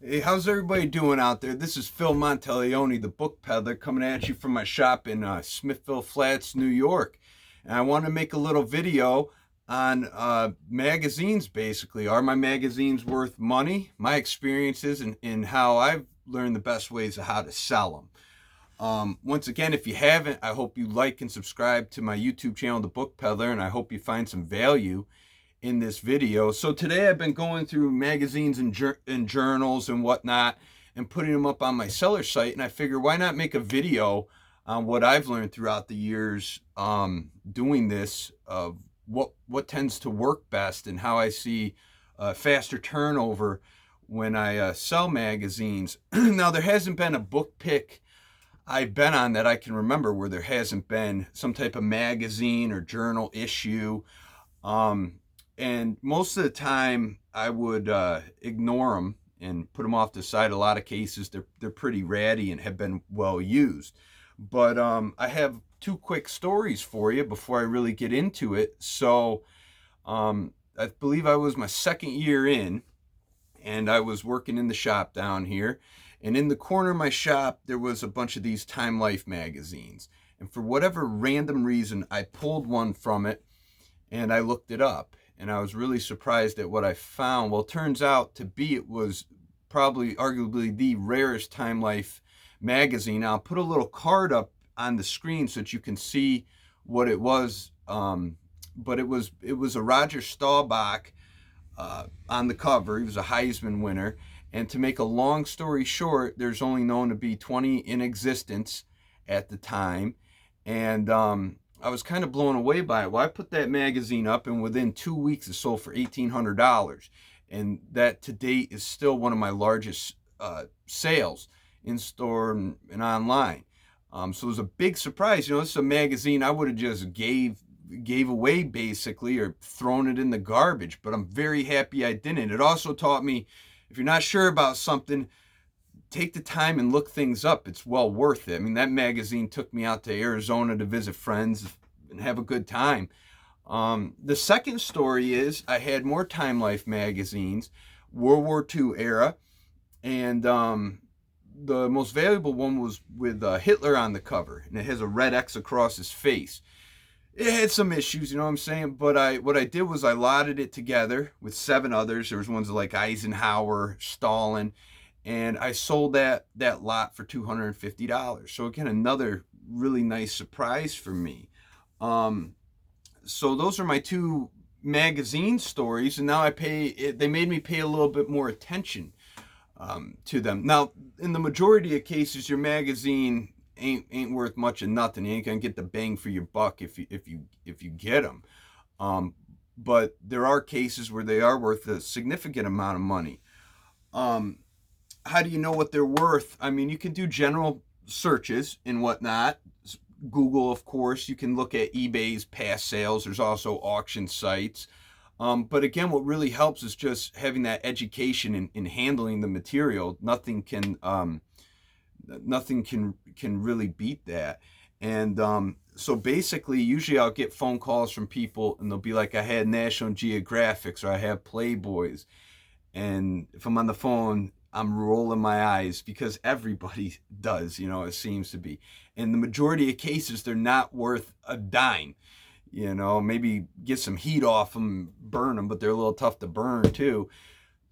Hey, how's everybody doing out there? This is Phil Monteleone, the book peddler, coming at you from my shop in Smithville Flats, New York. And I want to make a little video on magazines, basically. Are my magazines worth money? My experiences and how I've learned the best ways of how to sell them. Once again, if you haven't, I hope you like and subscribe to my YouTube channel, The Book Peddler, and I hope you find some value in this video. So today I've been going through magazines and journals and whatnot and putting them up on my seller site, and I figure why not make a video on what I've learned throughout the years doing this, of what tends to work best and how I see faster turnover when I sell magazines. Now, there hasn't been a book pick I've been on that I can remember where there hasn't been some type of magazine or journal issue. Um, and most of the time I would ignore them and put them off to the side. A lot of cases they're pretty ratty and have been well used. But I have two quick stories for you before I really get into it. So I believe I was my second year in, and I was working in the shop down here. And in the corner of my shop, there was a bunch of these Time Life magazines. And for whatever random reason, I pulled one from it and I looked it up. And I was really surprised at what I found. Well, it turns out to be it was probably arguably the rarest Time Life magazine. I'll put a little card up on the screen so that you can see what it was. But it was a Roger Staubach on the cover. He was a Heisman winner. And to make a long story short, there's only known to be 20 in existence at the time. And I was kind of blown away by it. Well, I put that magazine up, and within 2 weeks it sold for $1,800. And that to date is still one of my largest sales in store and online. So it was a big surprise. This is a magazine I would have just gave away basically, or thrown it in the garbage, but I'm very happy I didn't. It also taught me, if you're not sure about something, take the time and look things up. It's well worth it. I mean, that magazine took me out to Arizona to visit friends and have a good time. The second story is I had more Time Life magazines, World War II era, and the most valuable one was with Hitler on the cover, and it has a red X across his face. It had some issues, you know what I'm saying? But what I did was I lotted it together with 7 others. There was ones like Eisenhower, Stalin, and I sold that lot for $250. So again, another really nice surprise for me. So those are my two magazine stories, and now they made me pay a little bit more attention to them. Now, in the majority of cases, your magazine ain't worth much of nothing. You ain't gonna get the bang for your buck if you get them. But there are cases where they are worth a significant amount of money. How do you know what they're worth? I mean, you can do general searches and whatnot. Google, of course. You can look at eBay's past sales. There's also auction sites. But again, what really helps is just having that education in handling the material. Nothing can really beat that. And so basically, usually I'll get phone calls from people, and they'll be like, I had National Geographics or I have Playboys. And if I'm on the phone, I'm rolling my eyes because everybody does, it seems to be. In the majority of cases, they're not worth a dime. Maybe get some heat off them, burn them, but they're a little tough to burn too.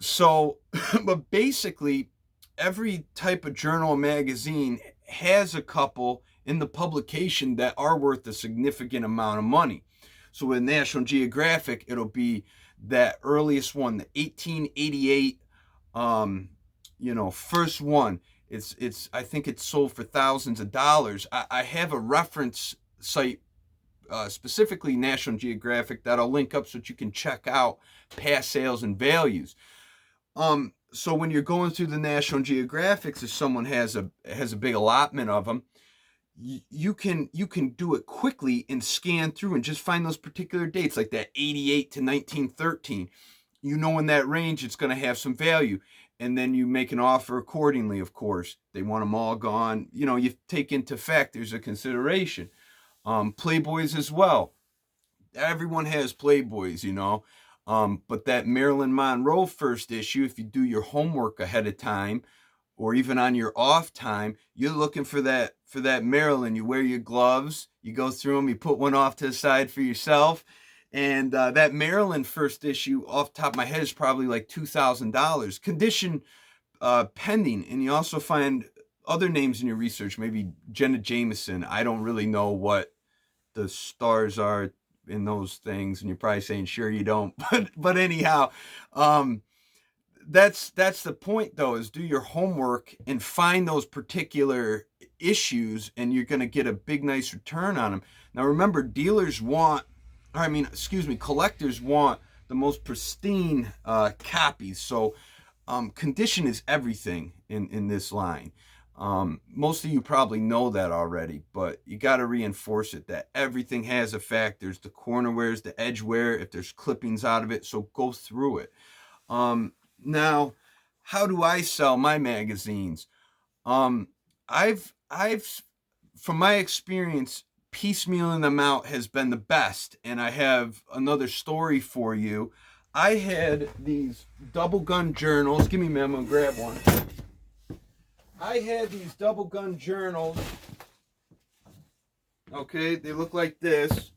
So, but basically, every type of journal or magazine has a couple in the publication that are worth a significant amount of money. So with National Geographic, it'll be that earliest one, the 1888, first one. I think it's sold for thousands of dollars. I have a reference site, specifically National Geographic, that I'll link up so that you can check out past sales and values. So when you're going through the National Geographics, if someone has a big allotment of them, you can do it quickly and scan through and just find those particular dates, like that 88 to 1913. In that range, it's going to have some value. And then you make an offer accordingly, of course. They want them all gone. You take into factors of consideration. Playboys as well. Everyone has Playboys, But that Marilyn Monroe first issue, if you do your homework ahead of time, or even on your off time, you're looking for that Marilyn. You wear your gloves, you go through them, you put one off to the side for yourself. And that Maryland first issue, off the top of my head, is probably like $2,000. Condition pending. And you also find other names in your research, maybe Jenna Jameson. I don't really know what the stars are in those things, and you're probably saying, sure you don't. But anyhow, that's the point though, is do your homework and find those particular issues, and you're going to get a big nice return on them. Now remember, collectors want the most pristine copies. So condition is everything in this line. Most of you probably know that already, but you got to reinforce it, that everything has a fact. There's the corner wears, the edge wear, if there's clippings out of it, so go through it. Now, how do I sell my magazines? I've from my experience, piecemealing them out has been the best. And I have another story for you. I had these double gun journals. Give me a minute, I'm gonna grab one. I had these double gun journals. Okay, they look like this.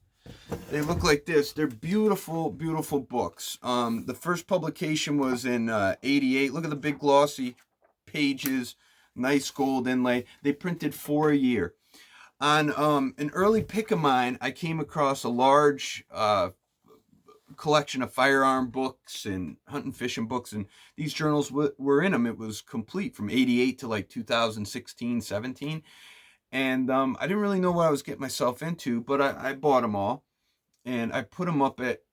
They're beautiful, beautiful books. The first publication was in 88. Look at the big glossy pages, nice gold inlay. They printed 4 a year. On an early pick of mine, I came across a large collection of firearm books and hunting fishing books, and these journals were in them. It was complete from 88 to like 2016, 17. And I didn't really know what I was getting myself into, but I bought them all. And I put them up at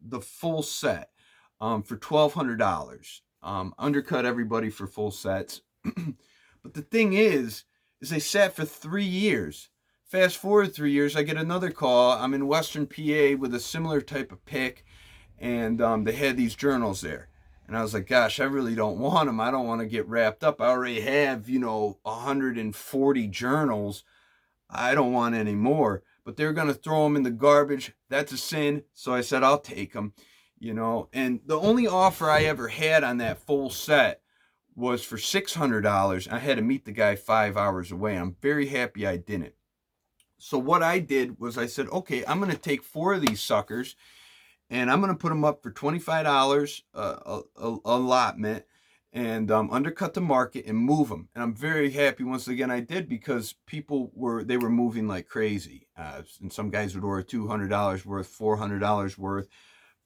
the full set for $1,200. Undercut everybody for full sets. But the thing is they sat for 3 years. Fast forward 3 years, I get another call. I'm in Western PA with a similar type of pick, and they had these journals there. And I was like, gosh, I really don't want them. I don't want to get wrapped up. I already have, 140 journals. I don't want any more. But they're going to throw them in the garbage. That's a sin. So I said, I'll take them, And the only offer I ever had on that full set was for $600. I had to meet the guy 5 hours away. I'm very happy I didn't. So what I did was I said, okay, I'm going to take 4 of these suckers, and I'm going to put them up for $25 allotment, and undercut the market and move them. And I'm very happy once again I did, because people were moving like crazy. And some guys would order $200 worth, $400 worth.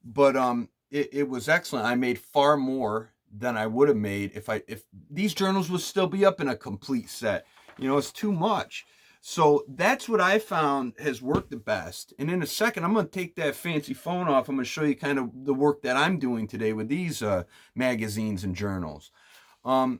But it was excellent. I made far more than I would have made if these journals would still be up in a complete set. It's too much. So that's what I found has worked the best. And in a second, I'm going to take that fancy phone off. I'm going to show you kind of the work that I'm doing today with these magazines and journals. And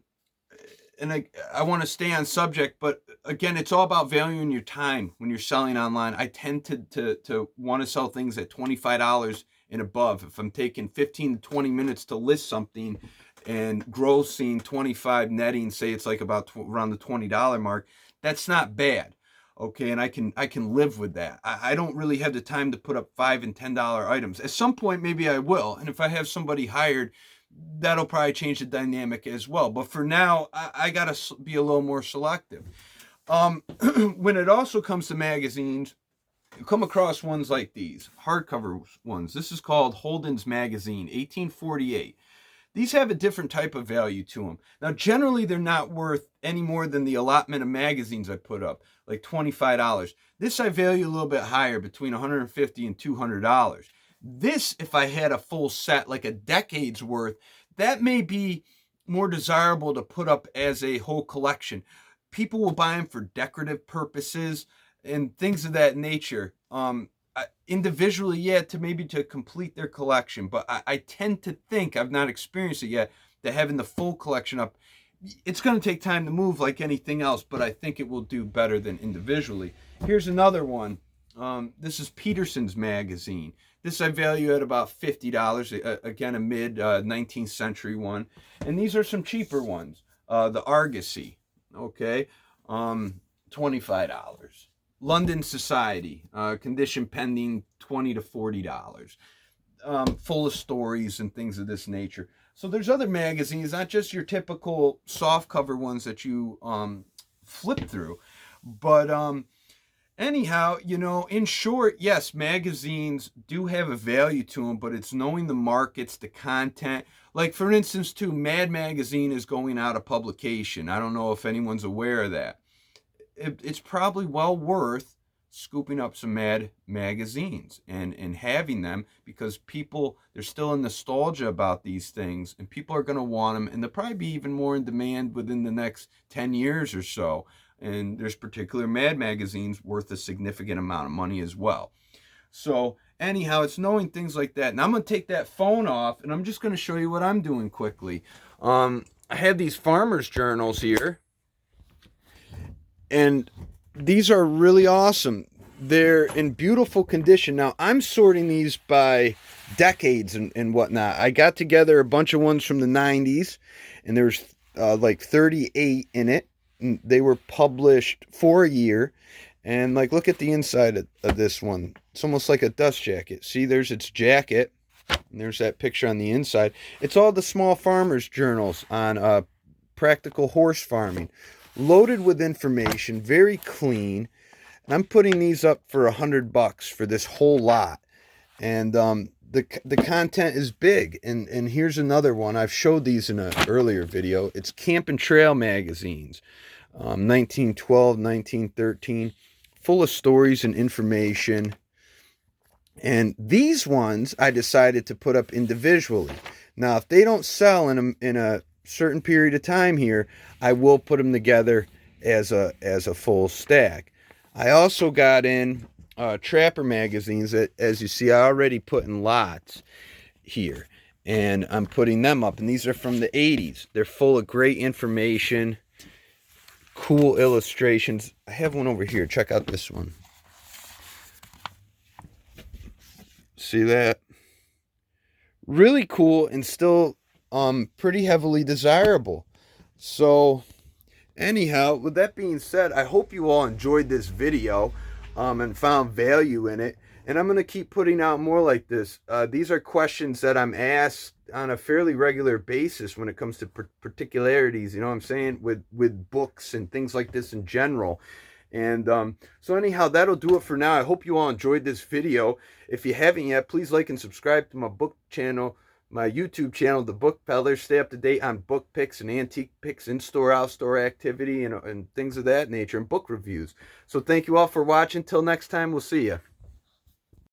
I want to stay on subject, but again, it's all about valuing your time when you're selling online. I tend to want to sell things at $25 and above. If I'm taking 15 to 20 minutes to list something and grossing 25 netting, say it's like about around the $20 mark, that's not bad. Okay, and I can live with that. I don't really have the time to put up $5 and $10 items. At some point, maybe I will. And if I have somebody hired, that'll probably change the dynamic as well. But for now, I got to be a little more selective. When it also comes to magazines, you come across ones like these, hardcover ones. This is called Holden's Magazine, 1848. These have a different type of value to them. Now, generally, they're not worth any more than the allotment of magazines I put up, like $25. This I value a little bit higher, between $150 and $200. This, if I had a full set, like a decade's worth, that may be more desirable to put up as a whole collection. People will buy them for decorative purposes and things of that nature. Individually, to complete their collection. But I tend to think, I've not experienced it yet, that having the full collection up, it's going to take time to move like anything else, but I think it will do better than individually. Here's another one. This is Peterson's Magazine. This I value at about $50. Again, a mid 19th century one. And these are some cheaper ones. The Argosy, okay, $25. London Society, condition pending, $20 to $40. full of stories and things of this nature. So there's other magazines, not just your typical soft cover ones that you flip through, but anyhow, you know, in short, yes, magazines do have a value to them, but it's knowing the markets, the content. Like, for instance, too, Mad Magazine is going out of publication. I don't know if anyone's aware of that. It's probably well worth scooping up some Mad magazines and having them, because people, there's still a nostalgia about these things, and people are going to want them, and they'll probably be even more in demand within the next 10 years or so. And there's particular Mad magazines worth a significant amount of money as well. So anyhow, it's knowing things like that. And I'm going to take that phone off, and I'm just going to show you what I'm doing quickly. I have these farmers journals here, and these are really awesome. They're in beautiful condition. Now, I'm sorting these by decades and whatnot. I got together a bunch of ones from the 90s, and there's like 38 in it. They were published for a year. And like, look at the inside of this one. It's almost like a dust jacket. See, there's its jacket, and there's that picture on the inside. It's all the small farmers journals on practical horse farming, loaded with information, very clean. And I'm putting these up for $100 for this whole lot. And the content is big. And here's another one. I've showed these in an earlier video. It's Camp and Trail magazines, 1912, 1913, full of stories and information. And these ones I decided to put up individually. Now, if they don't sell in a certain period of time here, I will put them together as a full stack. I also got in Trapper magazines that, as you see, I already put in lots here, and I'm putting them up. And these are from the 80s. They're full of great information, cool illustrations. I have one over here. Check out this one. See that? Really cool, and still pretty heavily desirable. So anyhow, with that being said, I hope you all enjoyed this video and found value in it. And I'm going to keep putting out more like this. These are questions that I'm asked on a fairly regular basis when it comes to particularities, you know what I'm saying, with books and things like this in general. And so anyhow, that'll do it for now. I hope you all enjoyed this video. If you haven't yet, please like and subscribe to my book channel, my YouTube channel, The Book Peddler. Stay up to date on book picks and antique picks, in-store, out-store activity, and things of that nature, and book reviews. So thank you all for watching. Till next time, we'll see you.